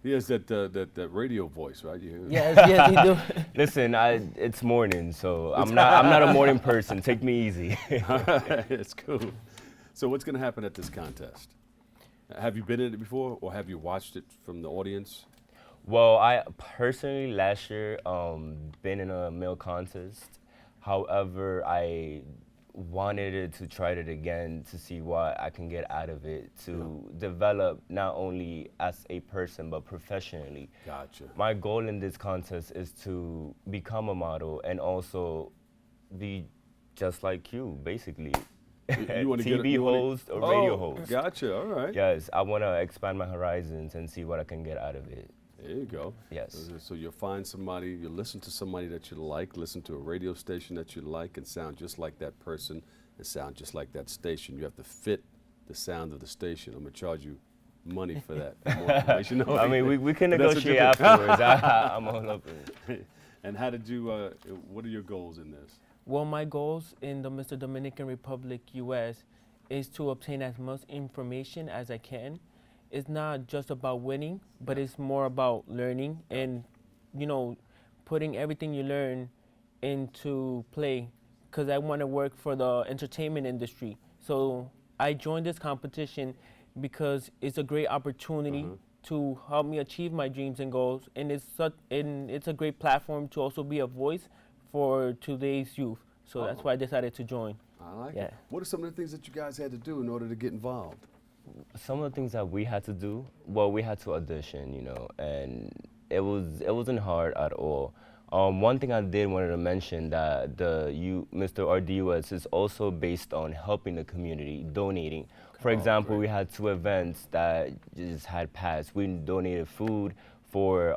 He has that radio voice, right? Yes, you do. Listen, it's morning, so I'm not a morning person. Take me easy. It's cool. So what's going to happen at this contest? Have you been in it before, or have you watched it from the audience? Well, I personally last year been in a male contest. However, I wanted it to try it again to see what I can get out of it to develop not only as a person but professionally. Gotcha. My goal in this contest is to become a model and also be just like you, basically. You want to TV host or radio host. Gotcha. All right. Yes, I want to expand my horizons and see what I can get out of it. There you go. Yes. So you'll find somebody, you listen to somebody that you like, listen to a radio station that you like, and sound just like that person, and sound just like that station. You have to fit the sound of the station. I'm gonna charge you money for that. More information. I mean, we can negotiate afterwards. I'm all up in it. And how did you? What are your goals in this? Well, my goals in the Mr. Dominican Republic, U.S., is to obtain as much information as I can. It's not just about winning, but it's more about learning and, putting everything you learn into play, because I want to work for the entertainment industry. So I joined this competition because it's a great opportunity to help me achieve my dreams and goals, and it's a great platform to also be a voice for today's youth. So that's why I decided to join. I like it. What are some of the things that you guys had to do in order to get involved? Some of the things that we had to do, well, we had to audition, and it wasn't hard at all. One thing I did wanted to mention that Mr. RDUS is also based on helping the community, donating. For example, we had 2 events that just had passed. We donated food for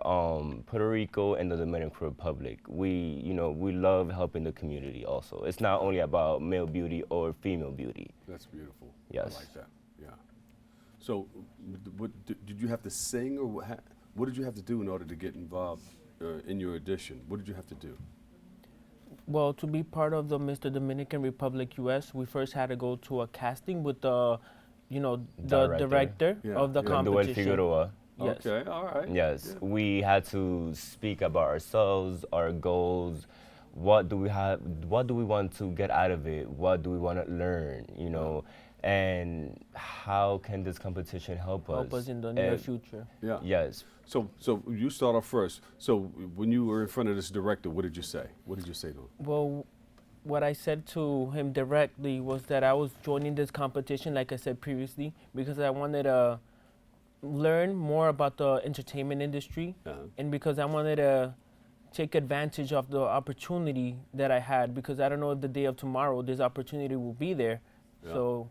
Puerto Rico and the Dominican Republic. We love helping the community also. It's not only about male beauty or female beauty. That's beautiful. Yes. I like that, yeah. So did you have to sing, or what did you have to do in order to get involved in your audition? What did you have to do? Well, to be part of the Mr. Dominican Republic U.S., we first had to go to a casting with the director of the competition. Figueroa. Yes. Okay, all right. Yes, we had to speak about ourselves, our goals, what do we want to get out of it, what do we want to learn, and how can this competition help us? Help us in the near future. Yeah. Yes. So you start off first. So when you were in front of this director, what did you say? What did you say to him? Well, what I said to him directly was that I was joining this competition, like I said previously, because I wanted to learn more about the entertainment industry, and because I wanted to take advantage of the opportunity that I had, because I don't know if the day of tomorrow this opportunity will be there. So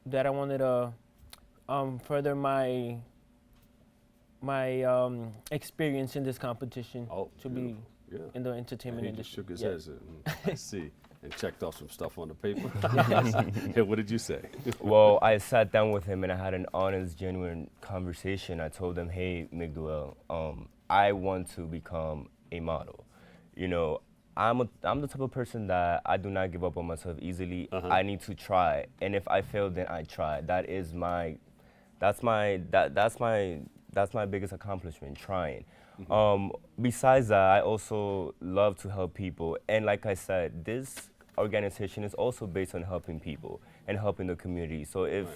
that I wanted to further my experience in this competition to be in the entertainment industry. He just shook his head. I see. And checked off some stuff on the paper. Hey, what did you say? Well, I sat down with him and I had an honest, genuine conversation. I told him, hey, Miguel, I want to become a model. I'm the type of person that I do not give up on myself easily. I need to try, and if I fail, then I try. That's my biggest accomplishment, trying. Besides that, I also love to help people, and like I said, this organization is also based on helping people and helping the community. So if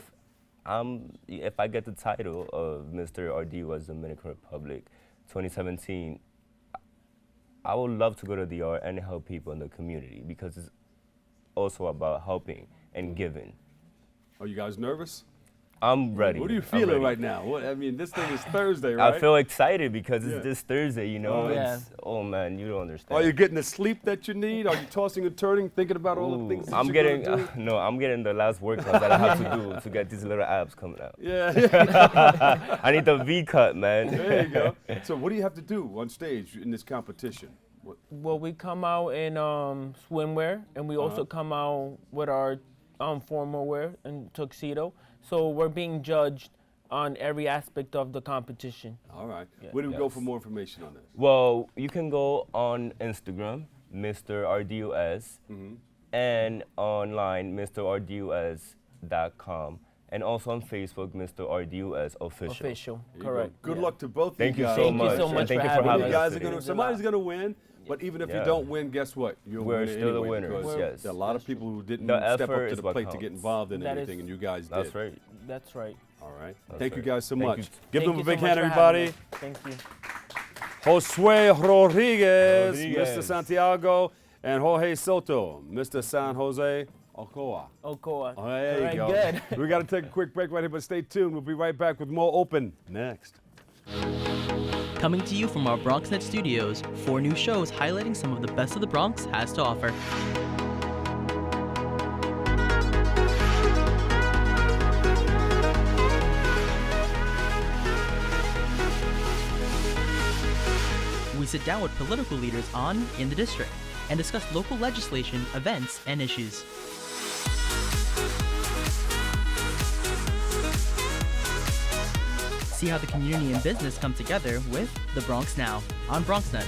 I get the title of Mr. RDUS Dominican Republic 2017, I would love to go to the art and help people in the community, because it's also about helping and giving. Are you guys nervous? I'm ready. What are you I'm feeling ready. right now? What, I mean, this thing is Thursday, right? I feel excited because Yeah. it's this Thursday, you know? Oh, It's, oh man, you don't understand. Are you getting the sleep that you need? Are you tossing and turning, thinking about all the things that I'm you're getting, gonna do? no, I'm getting the last workout that I have to do to get these little abs coming out. Yeah. I need the V cut, man. There you go. So what do you have to do on stage in this competition? Well, we come out in swimwear, and we also come out with our formal wear and tuxedo. So we're being judged on every aspect of the competition. All right. Yeah. Where do we go Yes. for more information on this? Well, you can go on Instagram, Mr. RDUS, and online, MrRDUS.com, and also on Facebook, Mr. RDUS Official. Official, There you correct. go. Good Yeah. luck to both Thank you you guys. so much. Thank you so much Thank for you for having having You us guys are today. gonna, somebody's gonna win, but even if you Yeah. don't win, guess what? You'll We're win still the anyway, winners, because yes. there are a lot of people who didn't The step up effort to is the what plate to get counts. involved in That is- anything, and you guys did. That's right. That's right. All right. That's Thank you right. guys so Thank much. you. Give Thank them a you big so much hand, for having everybody. us. Thank you. Josue Rodriguez, Rodriguez. Mr. Santiago, and Jorge Soto, Mr. San Jose Ocoa. Ocoa. Oh, there you All right, go. good. We got to take a quick break right here, but stay tuned. We'll be right back with more Open next. Coming to you from our BronxNet studios, 4 new shows highlighting some of the best of the Bronx has to offer. We sit down with political leaders on In the District and discuss local legislation, events, and issues. See how the community and business come together with The Bronx Now on BronxNet.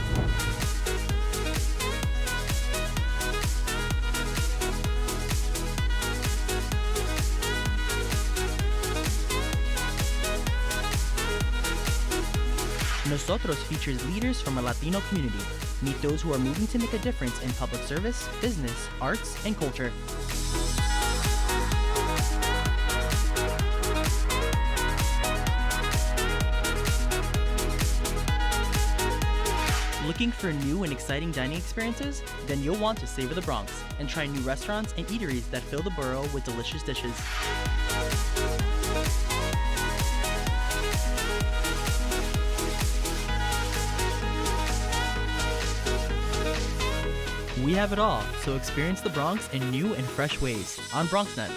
Nosotros features leaders from a Latino community. Meet those who are moving to make a difference in public service, business, arts, and culture. Looking for new and exciting dining experiences? Then you'll want to savor the Bronx and try new restaurants and eateries that fill the borough with delicious dishes. We have it all, so experience the Bronx in new and fresh ways on BronxNet.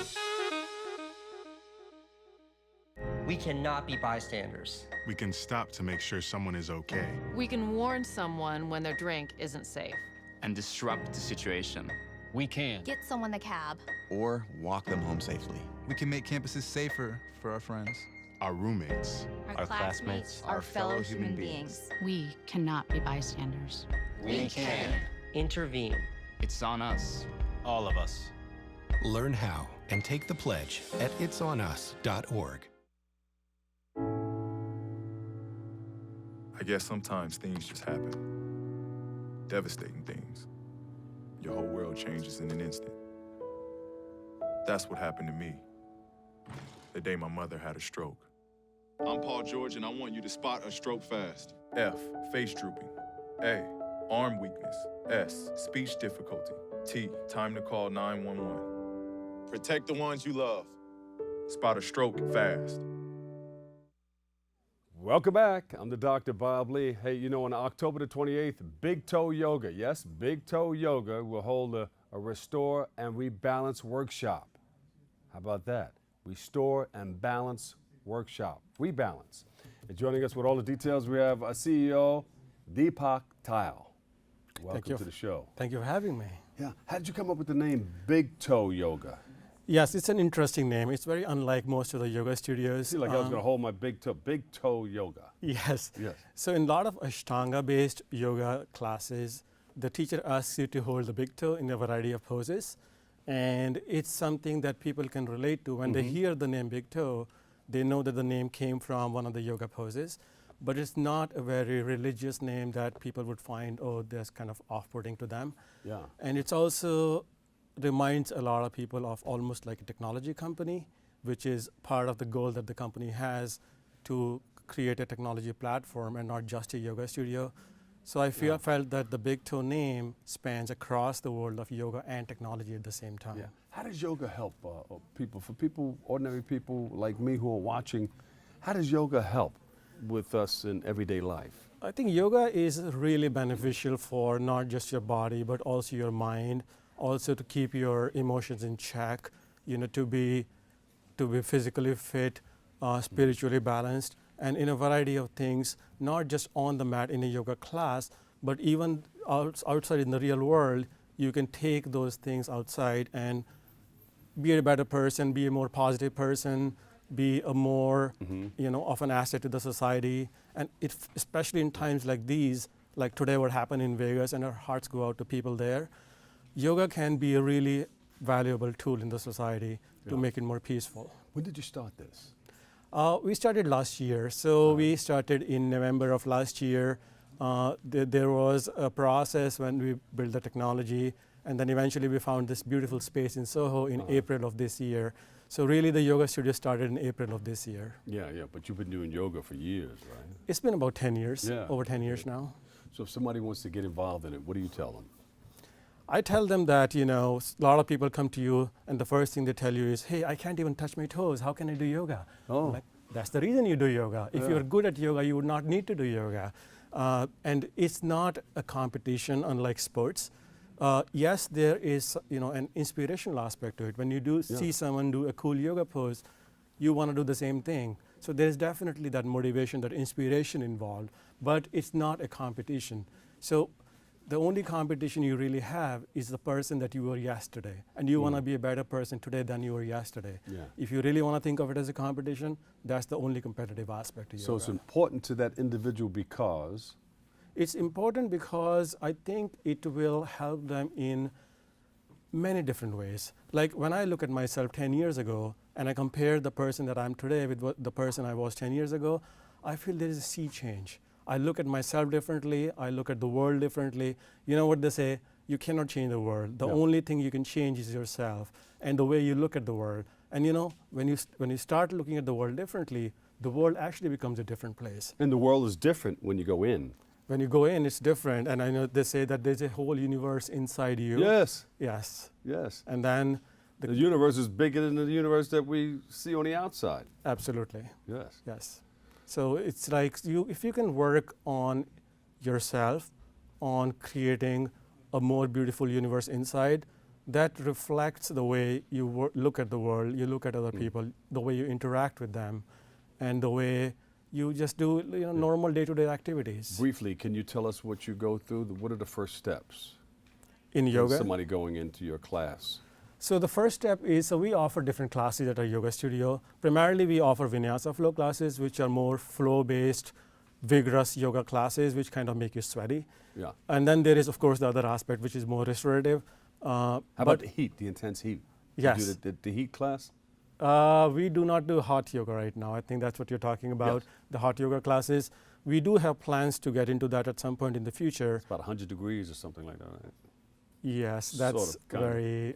We cannot be bystanders. We can stop to make sure someone is okay. We can warn someone when their drink isn't safe. And disrupt the situation. We can. Get someone a cab. Or walk them home safely. We can make campuses safer for our friends. Our roommates. Our classmates, our fellow human beings. We cannot be bystanders. We can. Intervene. It's on us. All of us. Learn how and take the pledge at itsonus.org. I guess sometimes things just happen. Devastating things. Your whole world changes in an instant. That's what happened to me the day my mother had a stroke. I'm Paul George, and I want you to spot a stroke fast. F, face drooping. A, arm weakness. S, speech difficulty. T, time to call 911. Protect the ones you love. Spot a stroke fast. Welcome back. I'm the Dr. Bob Lee. Hey, you know, on October the 28th, Big Toe Yoga, yes, Big Toe Yoga will hold a Restore and Rebalance workshop. How about that? Restore and Balance workshop. Rebalance. And joining us with all the details, we have our CEO, Deepak Tile. Welcome to the show. Thank you for having me. Yeah. How did you come up with the name Big Toe Yoga? Yes, it's an interesting name. It's very unlike most of the yoga studios. I feel like I was going to hold my big toe yoga. Yes. Yes. So in a lot of Ashtanga-based yoga classes, the teacher asks you to hold the big toe in a variety of poses. And it's something that people can relate to. When they hear the name big toe, they know that the name came from one of the yoga poses. But it's not a very religious name that people would find, oh, that's kind of off-putting to them. Yeah. And it's also reminds a lot of people of almost like a technology company, which is part of the goal that the company has to create a technology platform and not just a yoga studio. So I felt that the Big Toe name spans across the world of yoga and technology at the same time. Yeah. How does yoga help people? For people, ordinary people like me who are watching, how does yoga help with us in everyday life? I think yoga is really beneficial for not just your body, but also your mind, also to keep your emotions in check, to be physically fit, spiritually balanced, and in a variety of things, not just on the mat in a yoga class, but even outside in the real world. You can take those things outside and be a better person, be a more positive person, be a more, of an asset to the society. And especially in times like these, like today what happened in Vegas, and our hearts go out to people there, yoga can be a really valuable tool in the society to make it more peaceful. When did you start this? We started last year. So we started in November of last year. There was a process when we built the technology, and then eventually we found this beautiful space in Soho in April of this year. So really the yoga studio started in April of this year. Yeah, but you've been doing yoga for years, right? It's been about 10 years, over 10 years now. So if somebody wants to get involved in it, what do you tell them? I tell them that, a lot of people come to you and the first thing they tell you is, hey, I can't even touch my toes. How can I do yoga? Oh. Like, that's the reason you do yoga. If you're good at yoga, you would not need to do yoga. And it's not a competition unlike sports. Yes, there is, an inspirational aspect to it. When you do see someone do a cool yoga pose, you want to do the same thing. So there's definitely that motivation, that inspiration involved, but it's not a competition. So the only competition you really have is the person that you were yesterday. And you want to be a better person today than you were yesterday. Yeah. If you really want to think of it as a competition, that's the only competitive aspect of yoga. So it's important to that individual because? It's important because I think it will help them in many different ways. Like when I look at myself 10 years ago and I compare the person that I'm today with the person I was 10 years ago, I feel there is a sea change. I look at myself differently, I look at the world differently. You know what they say, you cannot change the world. The only thing you can change is yourself and the way you look at the world. And when you start looking at the world differently, the world actually becomes a different place. And the world is different when you go in. When you go in, it's different. And I know they say that there's a whole universe inside you. Yes. Yes. Yes. And then the universe is bigger than the universe that we see on the outside. Absolutely. Yes. Yes. So it's like if you can work on yourself, on creating a more beautiful universe inside, that reflects the way you look at the world, you look at other people, the way you interact with them, and the way you just do normal day-to-day activities. Briefly, can you tell us what you go through? What are the first steps? In yoga? Somebody going into your class. So the first step is, we offer different classes at our yoga studio. Primarily, we offer vinyasa flow classes, which are more flow-based, vigorous yoga classes, which kind of make you sweaty. Yeah. And then there is, of course, the other aspect, which is more restorative. How about the heat, the intense heat? Yes. You do the heat class? We do not do hot yoga right now. I think that's what you're talking about, the hot yoga classes. We do have plans to get into that at some point in the future. It's about 100 degrees or something like that, right? Yes, that's very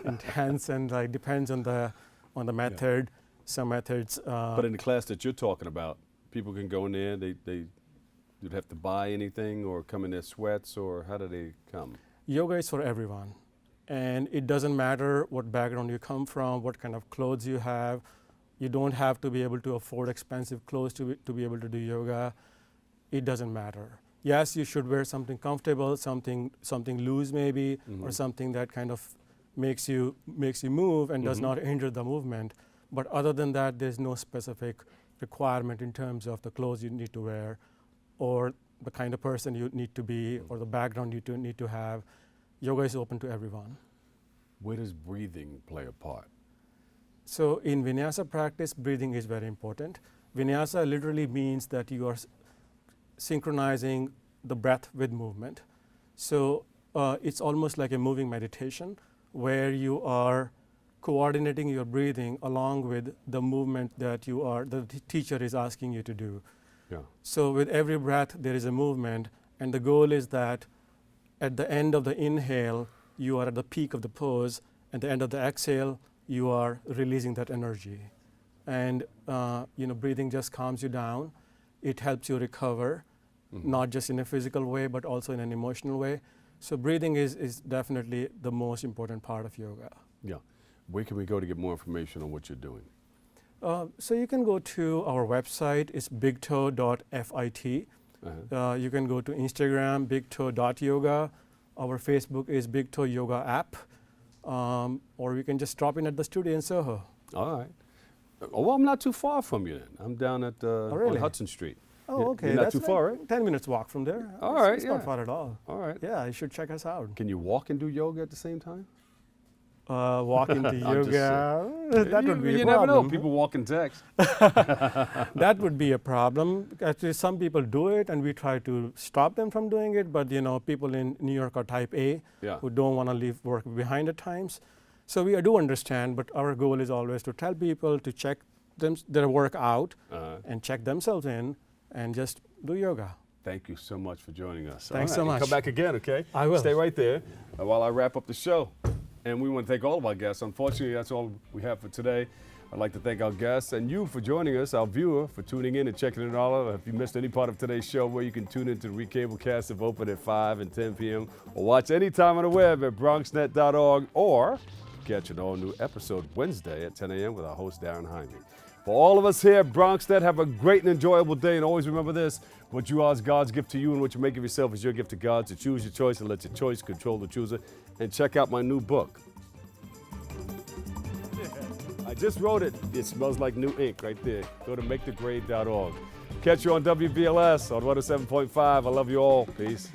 intense, and depends on the method. Some methods. But in the class that you're talking about, people can go in there. You'd have to buy anything or come in their sweats, or how do they come? Yoga is for everyone, and it doesn't matter what background you come from, what kind of clothes you have. You don't have to be able to afford expensive clothes to be able to do yoga. It doesn't matter. Yes, you should wear something comfortable, something loose maybe, or something that kind of makes you move and does not hinder the movement. But other than that, there's no specific requirement in terms of the clothes you need to wear, or the kind of person you need to be, or the background you need to have. Yoga is open to everyone. Where does breathing play a part? So in vinyasa practice, breathing is very important. Vinyasa literally means that you are synchronizing the breath with movement. So it's almost like a moving meditation where you are coordinating your breathing along with the movement that the teacher is asking you to do. Yeah. So with every breath, there is a movement, and the goal is that at the end of the inhale, you are at the peak of the pose. At the end of the exhale, you are releasing that energy. And breathing just calms you down. It helps you recover. not just in a physical way, but also in an emotional way. So breathing is definitely the most important part of yoga. Yeah. Where can we go to get more information on what you're doing? So you can go to our website, it's bigtoe.fit. You can go to Instagram, bigtoe.yoga. Our Facebook is Big Toe Yoga app. Or you can just drop in at the studio in Soho. All right. Well, I'm not too far from you then. I'm down at really? on Hudson Street. Oh, okay. You're not That's too far, right? 10 minutes walk from there. All right, It's yeah. not far at all. All right. Yeah, you should check us out. Can you walk and do yoga at the same time? Walk into I'm just yoga, saying. that would be a You problem. never know. People walk in text. That would be a problem. Actually, some people do it, and we try to stop them from doing it. But people in New York are type A, who don't want to leave work behind at times. So we do understand, but our goal is always to tell people to check their work out and check themselves in, and just do yoga. Thank you so much for joining us. Thanks All right, so much. Come back again, okay? I will. Stay right there while I wrap up the show. And we want to thank all of our guests. Unfortunately, that's all we have for today. I'd like to thank our guests and you for joining us, our viewer, for tuning in and checking it all out. If you missed any part of today's show, where you can tune into the recablecast of Open at 5 and 10 p.m. or watch anytime on the web at bronxnet.org, or catch an all-new episode Wednesday at 10 a.m. with our host, Darren Hyman. For all of us here at BronxNet, have a great and enjoyable day, and always remember this: what you are is God's gift to you, and what you make of yourself is your gift to God. So choose your choice and let your choice control the chooser. And check out my new book. I just wrote it. It smells like new ink right there. Go to makethegrade.org. Catch you on WBLS on 107.5. I love you all. Peace.